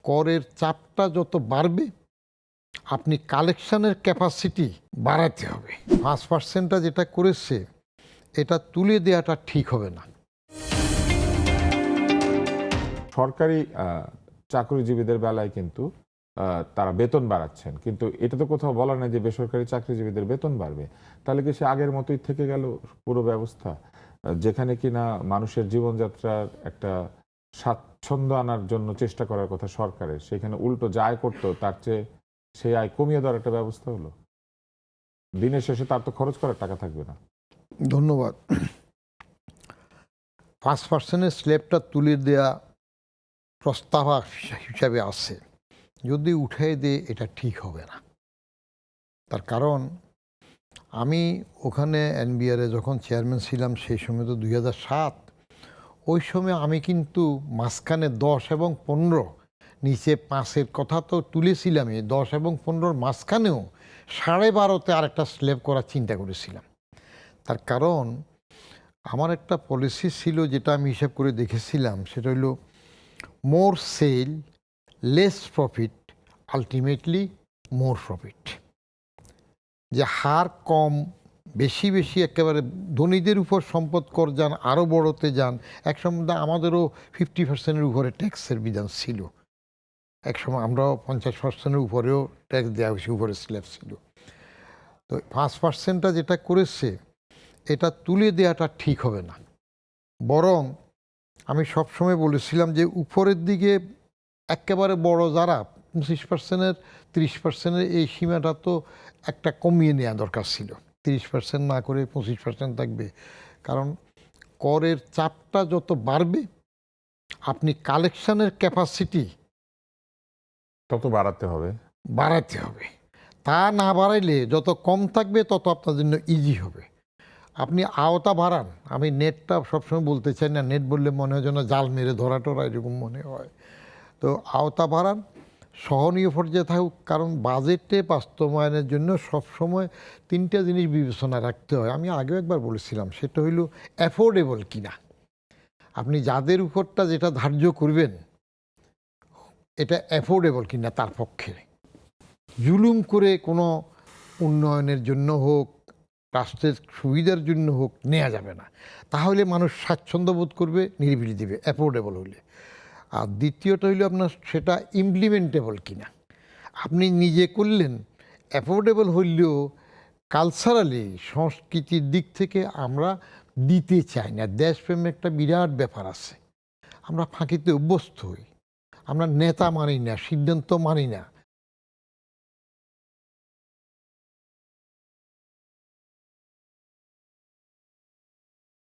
করের চাপটা যত বাড়বে আপনি কালেকশনের ক্যাপাসিটি বাড়াতে হবে। 5%টা যেটা করেছে এটা তুলে দেওয়াটা ঠিক হবে না। সরকারি চাকরিজীবীদের বেলায় কিন্তু তারা বেতন বাড়াচ্ছেন, কিন্তু এটা তো কোথাও বলা নেই যে বেসরকারি চাকরিজীবীদের বেতন বাড়বে। তাহলে কি সে আগের মতোই থেকে গেল পুরো ব্যবস্থা, যেখানে কিনা মানুষের জীবনযাত্রার একটা স্বাচ্ছন্দ্য আনার জন্য চেষ্টা করার কথা সরকারের, সেখানে উল্টো যা আয় করতো তার চেয়ে সেই আয় কমিয়ে দেওয়ার একটা ব্যবস্থা হলো। দিনের শেষে তার তো খরচ করার টাকা থাকবে না। ধন্যবাদ। 5%-এর স্ল্যাবটা তুলে দেওয়া প্রস্তাব হিসাবে আছে, যদি উঠাই দিয়ে এটা ঠিক হবে না। তার কারণ আমি ওখানে এনবিআরে যখন চেয়ারম্যান ছিলাম সেই সময় তো 2007, ওই সময় আমি কিন্তু মাঝখানে 10 এবং 15, নিচে 5-এর কথা তো তুলেছিলামই, 10 এবং 15-র মাঝখানেও 12.5-তে আরেকটা স্ল্যাব করার চিন্তা করেছিলাম। তার কারণ আমার একটা পলিসি ছিল, যেটা আমি হিসাব করে দেখেছিলাম, সেটা হলো মোর সেল লেস প্রফিট, আলটিমেটলি মোর প্রফিট। যে হার কম বেশি বেশি একেবারে ধনীদের উপর সম্পদ কর যান, আরও বড়তে যান। একসময় আমাদেরও 50%-এর উপরে ট্যাক্সের বিধান ছিল, একসময় আমরাও 50%-এর উপরেও ট্যাক্স দেওয়া হয়েছে, উপরে স্ল্যাব ছিল। তো 5%টা যেটা করেছে এটা তুলে দেওয়াটা ঠিক হবে না। বরং আমি সবসময় বলেছিলাম যে উপরের দিকে একেবারে বড় যারা 25%-এর 30%-এর এই সীমাটা তো একটা কমিয়ে নেওয়া দরকার ছিল। 30% না করে 25% থাকবে। কারণ করের চাপটা যত বাড়বে আপনি কালেকশনের ক্যাপাসিটি তত বাড়াতে হবে। বাড়াতে হবে। তা না বাড়াইলে যত কম থাকবে তত আপনার জন্য ইজি হবে। আপনি আওতা বাড়ান। আমি নেটটা সবসময় বলতে চাই না, নেট বললে মনে হয় যেন জাল মেরে ধরা টরা এরকম মনে হয়। তো আওতা বাড়ান, সহনীয় পর্যায়ে থাকুক। কারণ বাজেটে বাস্তবায়নের জন্য সবসময় 3টা জিনিস বিবেচনা রাখতে হয়। আমি আগেও একবার বলেছিলাম, সেটা হইল অ্যাফোর্ডেবল কিনা। আপনি যাদের উপরটা যেটা ধার্য করবেন এটা অ্যাফোর্ডেবল কিনা, তার পক্ষে জুলুম করে কোনো উন্নয়নের জন্য হোক, রাষ্ট্রের সুবিধার জন্য হোক নেওয়া যাবে না। তাহলে মানুষ স্বাচ্ছন্দ্য বোধ করবে, নিরিবিলি দেবে অ্যাফোর্ডেবল হইলে। আর দ্বিতীয়টা হইল আপনার সেটা ইমপ্লিমেন্টেবল কিনা। আপনি নিজে করলেন, অ্যাফোর্ডেবল হইলেও কালচারালি সংস্কৃতির দিক থেকে আমরা দিতে চাই না। দেশপ্রেমের একটা বিরাট ব্যাপার আছে, আমরা ফাঁকিতে অভ্যস্ত হই, আমরা নেতা মানি না, সিদ্ধান্ত মানি না।